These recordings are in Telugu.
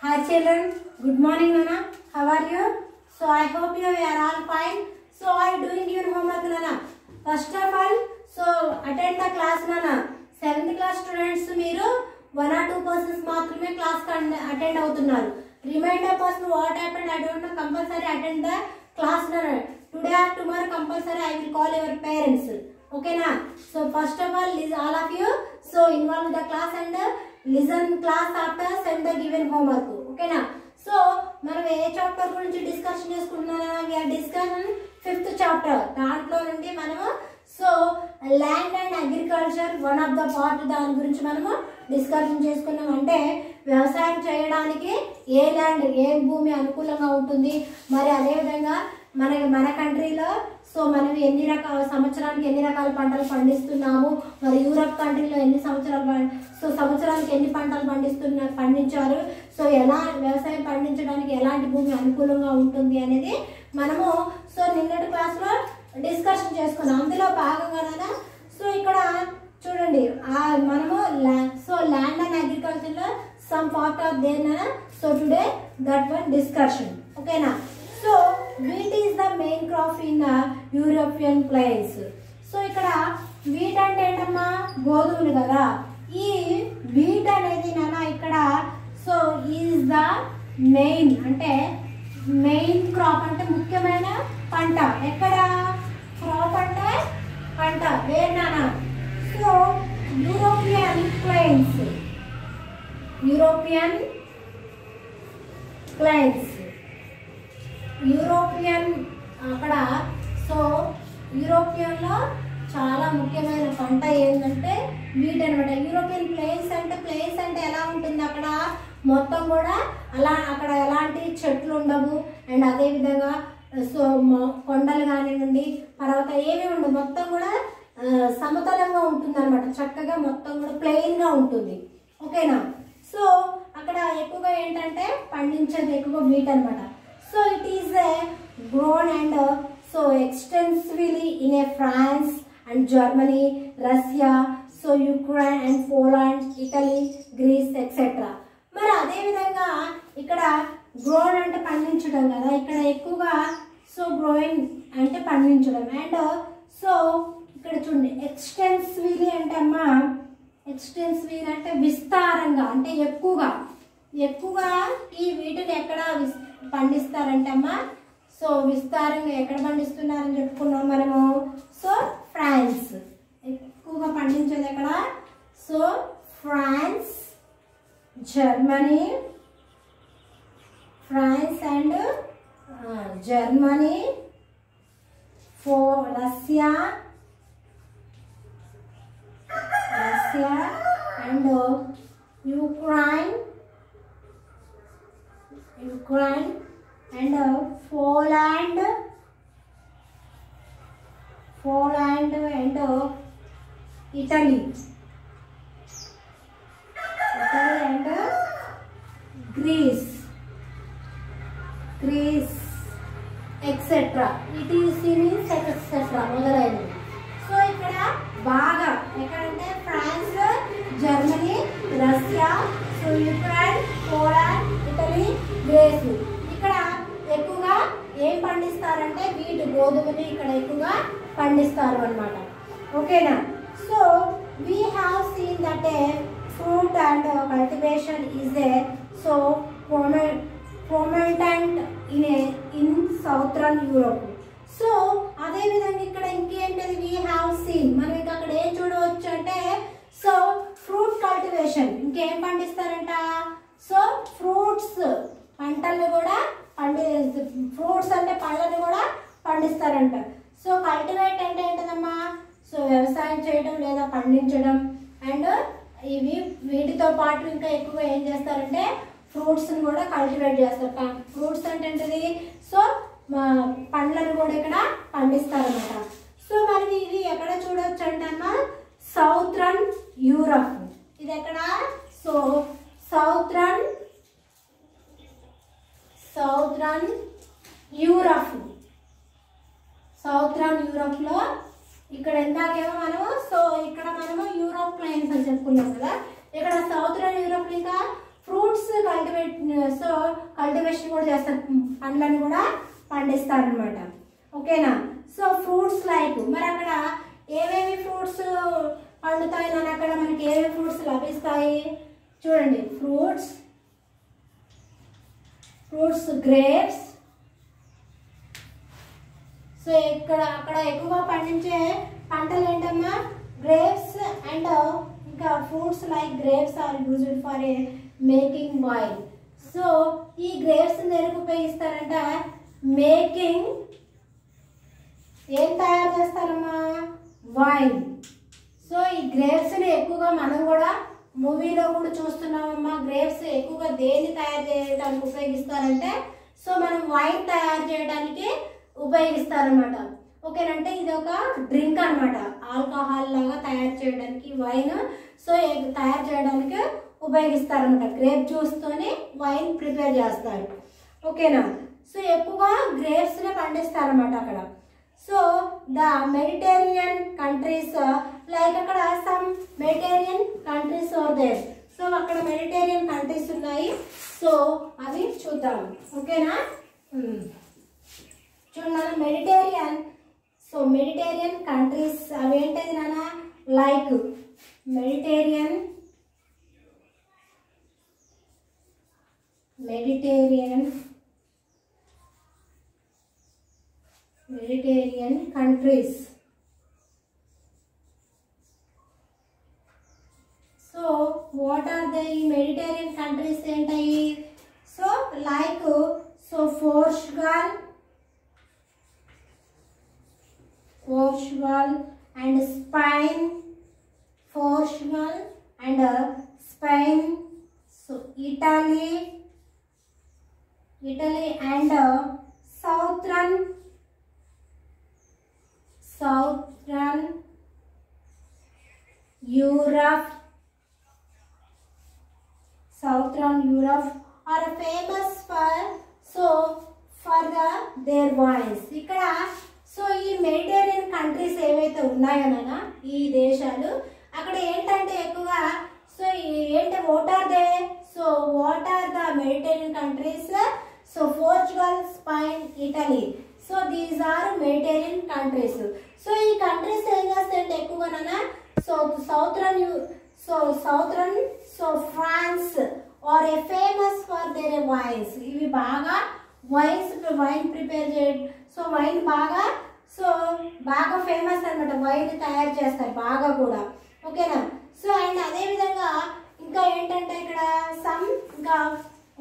Hi children, good morning Nana. How are you? So I hope you are all fine. So I am doing your homework Nana. First of all, so attend the class Nana. 7th class students మీరు 1 or 2 persons మాత్రమే class attend అవుతున్నారు. Remainder person what happened I don't know. Compulsory attend the class Nana. Today or tomorrow compulsory I will call your parents. Okay na? So first of all of you so involve the class and listen class after send the given homework. Okay na? So మనం ఏ చాప్టర్ గురించి డిస్కషన్ చేసుకుంటున్నామా? we are discussing 5th chapter. దాంట్లో నుండి మనము so land and agriculture one of the part దాని గురించి మనము డిస్కషన్ చేసుకున్నాం. అంటే వ్యవసాయం చేయడానికి ఏ ల్యాండ్ ఏ భూమి అనుకూలంగా ఉంటుంది, మరి అదేవిధంగా మన కంట్రీలో సో మనం ఎన్ని రకాల సంవత్సరానికి ఎన్ని రకాల పంటలు పండిస్తున్నాము, మరి యూరప్ కంట్రీలో ఎన్ని సంవత్సరానికి ఎన్ని పంటలు పండించారు, సో ఎలా వ్యవసాయం పండించడానికి ఎలాంటి భూమి అనుకూలంగా ఉంటుంది అనేది మనము సో నిన్నటి క్లాస్లో డిస్కషన్ చేసుకున్నాం. అందులో భాగంగా సో ఇక్కడ చూడండి మనము సో ల్యాండ్ అండ్ అగ్రికల్చర్లో some part of their so today that one discussion. ఓకేనా? So wheat is the main crop in the European plains. So ఇక్కడ వీట్ అంటే ఏంటమ్మా? గోధుమలు కదా. ఈ వీట్ అనేది నాన్న ఇక్కడ సో ఈజ్ ద మెయిన్ అంటే మెయిన్ క్రాప్ అంటే ముఖ్యమైన పంట. ఎక్కడ క్రాప్ అంటే పంట వేరు నాన్న. సో యూరోపియన్ ప్లెయిన్స్ యూరోపియన్ అక్కడ సో యూరోపియన్లో చాలా ముఖ్యమైన పంట ఏంటంటే వీట్ అనమాట. యూరోపియన్ ప్లేస్ అంటే ఎలా ఉంటుంది అక్కడ మొత్తం కూడా అలా అక్కడ ఎలాంటి చెట్లు ఉండవు అండ్ అదేవిధంగా సో కొండలు కానివ్వండి పర్వత ఏమీ ఉండవు, మొత్తం కూడా సమతలంగా ఉంటుంది అనమాట. చక్కగా మొత్తం కూడా ప్లెయిన్గా ఉంటుంది. ఓకేనా? సో అక్కడ ఎక్కువగా ఏంటంటే పండించేది ఎక్కువ వీట్ అనమాట. So it is grown and so extensively in France and Germany, Russia, so Ukraine and Poland, Italy, Greece, etc. మరి అదే విధంగా ఇక్కడ గ్రోన్ అంటే పండించడం కదా, ఇక్కడ ఎక్కువగా సో గ్రోయింగ్ అంటే పండించడం అండ్ సో ఇక్కడ చూడండి ఎక్స్టెన్సివ్లీ అంటే అమ్మా ఎక్స్టెన్సివ్లీ అంటే విస్తారంగా అంటే ఎక్కువగా ఈ వీటిని ఎక్కడ పండిస్తారంటే అమ్మా సో విస్తారంగా ఎక్కడ పండిస్తున్నారని చెప్పుకున్నాం మనము. సో ఫ్రాన్స్ ఎక్కువగా పండించేది ఎక్కడ? So France, Germany, and Germany, Russia and Ukraine and Poland and Italy and Greece etc. it is means etc. మొదలైనవి. సో ఇక్కడ బాగా ఎక్కడంటే France, Germany, Russia, so Ukraine, Poland, Italy, Greece. ఇక్కడ ఎక్కువగా ఏం పండిస్తారంటే వీటి గోధుమని ఇక్కడ ఎక్కువగా పండిస్తారు అన్నమాట. ఓకేనా? So we have seen that fruit and cultivation is a so prominent in southern Europe. So అదే విధంగా ఇక్కడ ఇంకేంటది వీ హ్యావ్ సీన్ మనం ఇంకా అక్కడ ఏం చూడవచ్చు అంటే సో ఫ్రూట్ కల్టివేషన్ ఇంకేం పండిస్తారంట? సో ఫ్రూట్స్ పంటలను కూడా ఫ్రూట్స్ అంటే పళ్ళని కూడా పండిస్తారంట. సో కల్టివేట్ అంటే ఏంటదమ్మా? సో వ్యవసాయం చేయడం లేదా పండించడం అండ్ వీటితో పాటు ఇంకా ఎక్కువ ఏం చేస్తారంటే ఫ్రూట్స్ని కూడా కల్టివేట్ చేస్తారు. ఫ్రూట్స్ అంటే ఏంటది? సో పండ్లను కూడా ఇక్కడ పండిస్తారన్నమాట. సో మనం ఇది ఎక్కడ చూడవచ్చు అంటే అమ్మా సౌత్రన్ యూరప్. ఇది ఎక్కడ? సో సౌత్రన్ యూరప్లో ఇక్కడ ఎందాకేమో మనము సో ఇక్కడ మనము యూరోప్ ప్లెయిన్స్ అని చెప్పుకున్నాం కదా. ఇక్కడ సౌత్రన్ యూరోప్ ఇంకా ఫ్రూట్స్ కల్టివేషన్ కూడా చేస్తారు, పండ్లను కూడా పండిస్తారు అనమాట. ఓకేనా. సో ఫ్రూట్స్ లైక్ మరి అక్కడ ఏమేమి ఫ్రూట్స్ పండుతాయి అని అక్కడ మనకి ఏమేమి ఫ్రూట్స్ లభిస్తాయి చూడండి. Fruits grapes. సో అక్కడ ఎక్కువగా పండించే పంటలు ఏంటమ్మా? గ్రేప్స్ అండ్ ఇంకా fruits like grapes are used for making wine. So ఈ గ్రేప్స్ దేనికి ఉపయోగిస్తారంట? మేకింగ్, ఏం తయారు చేస్తారమ్మా? వైన్. సో ఈ గ్రేప్స్ని ఎక్కువగా మనం కూడా మూవీలో కూడా చూస్తున్నామమ్మా. గ్రేప్స్ ఎక్కువగా దేన్ని తయారు చేయడానికి ఉపయోగిస్తారంటే సో మనం వైన్ తయారు చేయడానికి ఉపయోగిస్తారనమాట. ఓకేనంటే ఇది ఒక డ్రింక్ అనమాట, ఆల్కహాల్ లాగా తయారు చేయడానికి వైన్ సో తయారు చేయడానికి ఉపయోగిస్తారనమాట. గ్రేప్ జ్యూస్తోనే వైన్ ప్రిపేర్ చేస్తారు. ఓకేనా. సో ఎక్కువగా గ్రేప్స్నే పండిస్తారనమాట అక్కడ. So the Mediterranean countries like అక్కడ some Mediterranean countries are there. So అక్కడ మెడిటేరియన్ కంట్రీస్ ఉన్నాయి. సో అవి చూద్దాం. ఓకేనా. చూడండి మెడిటేరియన్. సో మెడిటేరియన్ కంట్రీస్ అవి ఏంటది నాన్న? Like Mediterranean countries. So what are the Mediterranean countries entayi? So like Portugal and Spain. So Italy and Southern Europe are famous for their wines. ఇక్కడ సో ఈ మెడిటేరియన్ కంట్రీస్ ఏవైతే ఉన్నాయో నాన్న ఈ దేశాలు అక్కడ ఏంటంటే ఎక్కువగా సో ఏంటి what are the Mediterranean countries? So Portugal, Spain, Italy. So these are Mediterranean countries. So ఈ కంట్రీస్ ఏం చేస్తాయంటే ఎక్కువగా నాన్న southern France are a famous for their wines. ఇవి బాగా వైన్ ప్రిపేర్ చేయడం. సో వైన్ బాగా ఫేమస్ అన్నమాట. వైన్ తయారు చేస్తారు బాగా కూడా. ఓకేనా. సో అండ్ అదే విధంగా ఇంకా ఏంటంటే ఇక్కడ ఇంకా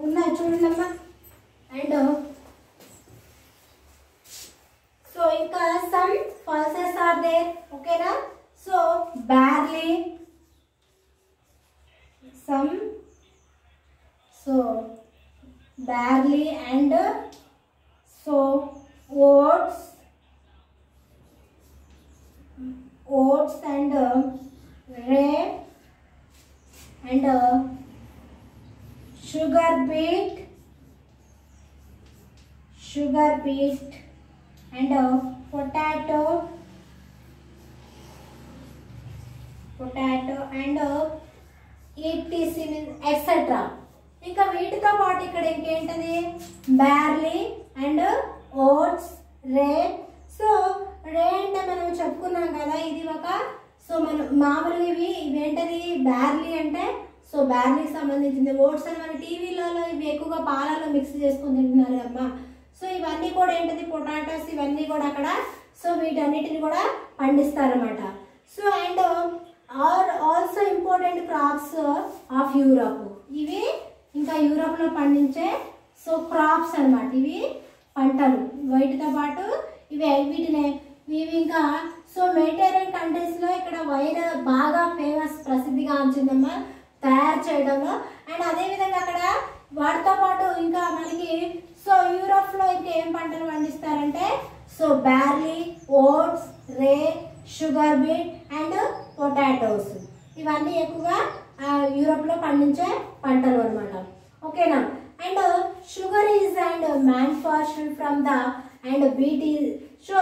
ఉన్నాయి చూడండమ్మా. అండ్ సో ఇంకా సమ్ పల్సెస్ ఆర్ దేర్. ఓకేనా. So barley and so oats and rye and sugar beet and potato and etc. ఇంకా వీటితో పాటు ఇక్కడ ఇంకేంటది? Barley and oats, rye. So rye అంటే మనం చెప్పుకున్నాం కదా ఇది ఒక సో మనం మామూలుగా ఇవేంటది? బార్లీ అంటే సో బార్లీకి సంబంధించింది. ఓట్స్ అని మన టీవీలలో ఇవి ఎక్కువగా పాలలో మిక్స్ చేసుకుని తింటున్నారు అమ్మా. సో ఇవన్నీ కూడా ఏంటది? పొటాటోస్. ఇవన్నీ కూడా అక్కడ సో వీటన్నిటిని కూడా పండిస్తారన్నమాట. So and are also important crops of Europe. ఇవి ఇంకా యూరప్లో పండించే సో క్రాప్స్ అన్నమాట. ఇవి పంటలు. వీటితో పాటు వీటిని ఇంకా సో మెడిటేరియన్ కంట్రీస్లో ఇక్కడ వైన్ బాగా ఫేమస్, ప్రసిద్ధిగాంచిందమ్మా తయారు చేయడంలో. అండ్ అదేవిధంగా అక్కడ వాటితో పాటు ఇంకా మనకి సో యూరప్లో ఇంకా ఏం పంటలు పండిస్తారంటే so barley, oats, rye, sugar beet and potatoes. ఇవన్నీ ఎక్కువగా యూరప్లో పండించే పంటలు అనమాట. ఓకేనా. And sugar is and manufactured from the and beet is so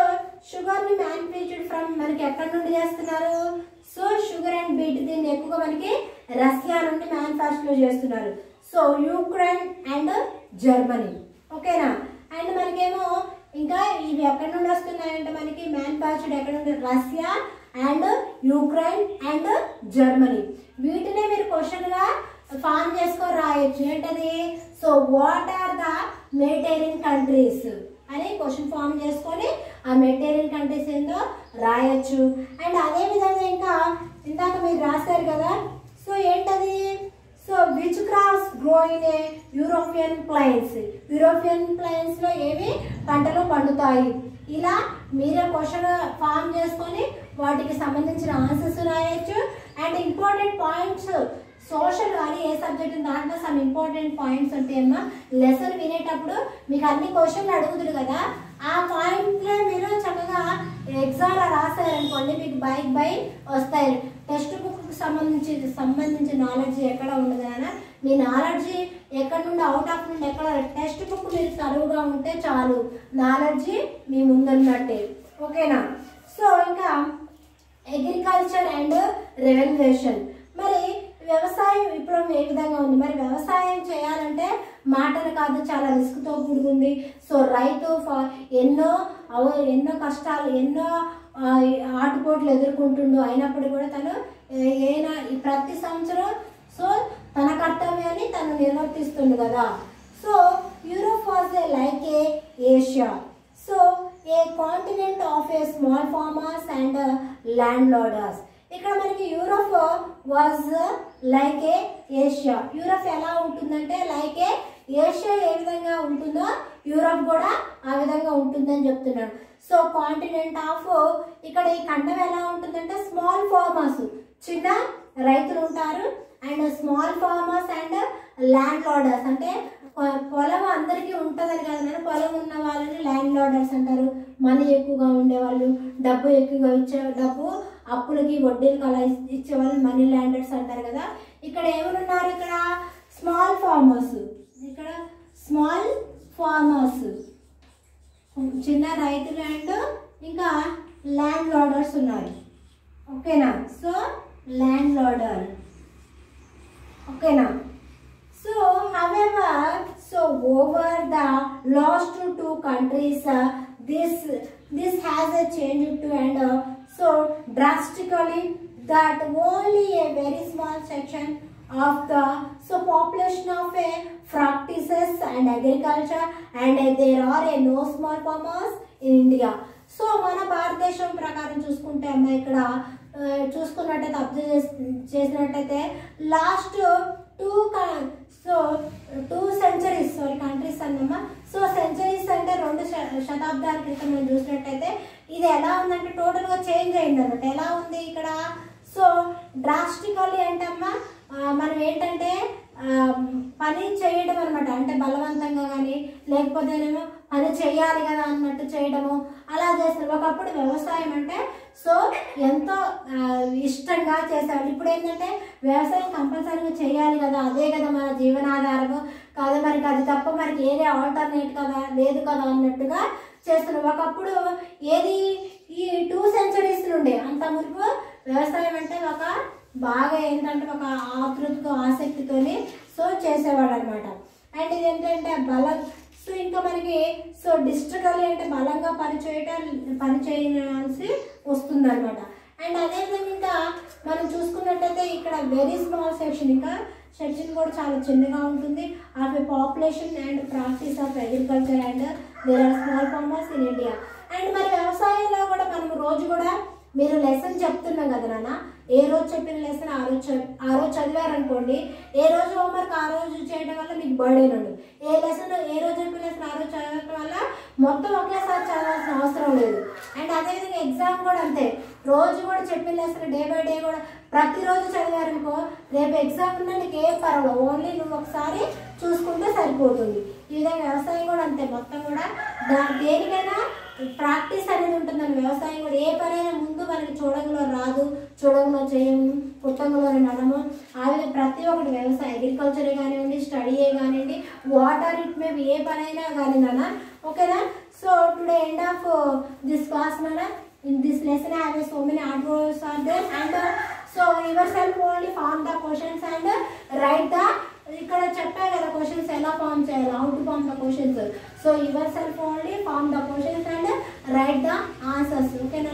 షుగర్ని మ్యానుఫ్యాక్చర్డ్ ఫ్రమ్ మనకి ఎక్కడి నుండి చేస్తున్నారు? సో షుగర్ అండ్ బీట్ దీన్ని ఎక్కువగా మనకి రష్యా నుండి మ్యానుఫ్యాక్చర్ చేస్తున్నారు. So Ukraine and Germany. ఓకేనా. అండ్ మనకేమో ఇంకా ఇవి ఎక్కడి నుండి వస్తున్నాయంటే మనకి మ్యానుఫ్యాక్చర్డ్ ఎక్కడ నుండి, Russia and Ukraine and Germany. వీటినే మీరు క్వశ్చన్గా ఫామ్ చేసుకొని రాయొచ్చు. ఏంటది? So what are the Mediterranean countries అని క్వశ్చన్ ఫామ్ చేసుకొని ఆ మెడిటేరియన్ కంట్రీస్ ఏందో రాయొచ్చు. అండ్ అదేవిధంగా ఇంకా ఇందాక మీరు రాశారు కదా, సో ఏంటది? So which crops grow in a European planes. European planes లో ఏవి పంటలు పండుతాయి. ఇలా మీరే క్వశ్చన్ ఫామ్ చేసుకొని వాటికి సంబంధించిన ఆన్సర్స్ రాయొచ్చు. అండ్ ఇంపార్టెంట్ పాయింట్స్ సోషల్ కానీ ఏ సబ్జెక్ట్ దాంట్లో సమ్ ఇంపార్టెంట్ పాయింట్స్ ఉంటాయమ్మా. లెసన్ వినేటప్పుడు మీకు అన్ని క్వశ్చన్లు అడుగుతుంది కదా, ఆ పాయింట్లే మీరు చక్కగా ఎగ్జామ్లో రాశారనుకోండి మీకు బై వస్తాయి. టెక్స్ట్ బుక్కి సంబంధించి నాలెడ్జ్ ఎక్కడ ఉండదు కదా, మీ నాలెడ్జ్ ఎక్కడ నుండి అవుట్ ఆఫ్ నుండి ఎక్కడ, టెక్స్ట్ బుక్ మీరు చదువుగా ఉంటే చాలు, నాలెడ్జ్ మీ ముందున్నట్టే. ఓకేనా. సో ఇంకా అగ్రికల్చర్ అండ్ రెవల్యూషన్. మరి వ్యవసాయం ఇప్పుడు ఏ విధంగా ఉంది? మరి వ్యవసాయం చేయాలంటే మాటలు కాదు, చాలా రిస్క్తో కూడుకుంది. సో రైతు ఎన్నో కష్టాలు, ఎన్నో ఆటుపోట్లు ఎదుర్కొంటుండు. అయినప్పటికీ కూడా తను ప్రతి సంవత్సరం సో తన కర్తవ్యాన్ని తను నిర్వర్తిస్తుండు కదా. So Europe was like a Asia. So a continent of a small farmers and landlords. ఇక్కడ మనకి Europe was like a Asia. Europe ఎలా ఉంటుందంటే లైక్ ఏ ఏషియా ఏ విధంగా ఉంటుందో యూరోప్ కూడా ఆ విధంగా ఉంటుందని చెప్తున్నాడు. సో కాంటినెంట్ ఆఫ్, ఇక్కడ ఈ ఖండం ఎలా ఉంటుందంటే స్మాల్ ఫార్మర్స్, చిన్న రైతులు ఉంటారు. And small farmers and landlords అంటే పొలం అందరికీ ఉంటుందని కదా, పొలం ఉన్న వాళ్ళని ల్యాండ్ లార్డర్స్ అంటారు. మనీ ఎక్కువగా ఉండేవాళ్ళు, డబ్బు ఎక్కువగా డబ్బు అప్పులకి వడ్డీలకు అలా ఇచ్చేవాళ్ళు మనీ ల్యాండర్స్ అంటారు కదా. ఇక్కడ ఎవరున్నారు? ఇక్కడ స్మాల్ ఫార్మర్స్, ఇక్కడ స్మాల్ ఫార్మర్స్ చిన్న రైతులు అండ్ ఇంకా ల్యాండ్ లార్డర్స్ ఉన్నారు. ఓకేనా. So landlord. ఓకేనా. So however, so over the last two countries this has a changed to and so drastically that only a very small section of the so population of a practices and agriculture and there are a no small farmers in India. So మన భారతదేశం ప్రకారం చూసుకుంటే అమ్మ ఇక్కడ చూసుకున్నట్టయితే అబ్జర్వ్ చేసినట్టయితే లాస్ట్ టూ సెంచరీస్ కంట్రీస్ అన్నమ్మా. సో సెంచరీస్ అంటే 2 శతాబ్దాల క్రితం మనం చూసినట్టయితే ఇది ఎలా ఉందంటే టోటల్గా చేంజ్ అయింది అన్నమాట. ఎలా ఉంది ఇక్కడ? సో డ్రాస్టికల్లీ అంటే అమ్మా మనం ఏంటంటే పని చేయడం అనమాట, అంటే బలవంతంగా కానీ లేకపోతేనేమో పని చేయాలి కదా అన్నట్టు చేయడము అలా చేస్తారు. ఒకప్పుడు వ్యవసాయం అంటే సో ఎంతో ఇష్టంగా చేసేవాళ్ళు. ఇప్పుడు ఏంటంటే వ్యవసాయం కంపల్సరీగా చేయాలి కదా, అదే కదా మన జీవనాధారము కదా, మనకి అది తప్ప మనకి ఏదే ఆల్టర్నేట్ కదా లేదు కదా అన్నట్టుగా చేస్తున్నారు. ఒకప్పుడు ఏది ఈ 2 సెంచరీస్ నుండి అంత మునుపు వ్యవసాయం అంటే ఒక బాగా ఏంటంటే ఒక ఆతృతతో ఆసక్తితోని సో చేసేవాడు అనమాట. అండ్ ఇది ఏంటంటే బలం. సో ఇంకా మనకి సో డిస్ట్రిక్ట్లీ అంటే బలంగా పని చేయాల్సి వస్తుంది అనమాట. అండ్ అదేవిధంగా ఇంకా మనం చూసుకున్నట్టయితే ఇక్కడ వెరీ స్మాల్ సెక్షన్, ఇంకా సెక్షన్ కూడా చాలా చిన్నగా ఉంటుంది. Of a population and practice of agriculture and there are small farmers in India. And మరి వ్యవసాయంలో కూడా మనం రోజు కూడా మీరు లెసన్ చెప్తున్నాం కదా నాన్న, ఏ రోజు చెప్పిన లెసన్ ఆ రోజు చదివారనుకోండి, ఏ రోజు హోంవర్క్ ఆ రోజు చేయడం వల్ల మీకు బర్డెన్ ఉండదు. ఏ రోజు చెప్పిన లెసన్ ఆ రోజు చదవడం వల్ల మొత్తం ఒకేసారి చదవాల్సిన అవసరం లేదు. అండ్ అదేవిధంగా ఎగ్జామ్ కూడా అంతే, రోజు కూడా చెప్పిన లెసన్ డే బై డే కూడా ప్రతిరోజు చదివారనుకో రేపు ఎగ్జామ్ ఉన్నా నీకు ఏం పర్వాలేదు, ఓన్లీ నువ్వు ఒకసారి చూసుకుంటే సరిపోతుంది. ఈ విధంగా వ్యవసాయం కూడా అంతే, మొత్తం కూడా దేనికైనా ప్రాక్టీస్ అనేది ఉంటుందని. వ్యవసాయం కూడా ఏ పనైనా ముందు మనకి చూడంలో రాదు, చూడంలో చేయము, పుట్టంలో నడము, అవి ప్రతి ఒక్కటి వ్యవసాయం అగ్రికల్చరే కానివ్వండి, స్టడీయే కానివ్వండి, వాటర్ ఇట్ మే ఏ పనైనా కానీ నాన్న. ఓకేనా. So today end of this class నాన్న. In this lesson I have so many artworks are there and so yourself only form the questions and write the ఇక్కడ చెప్పా కదా క్వశ్చన్స్ ఎలా ఫామ్ చేయాలి, how to form the questions. So yourself only form the questions and write the answers. ఓకేనా?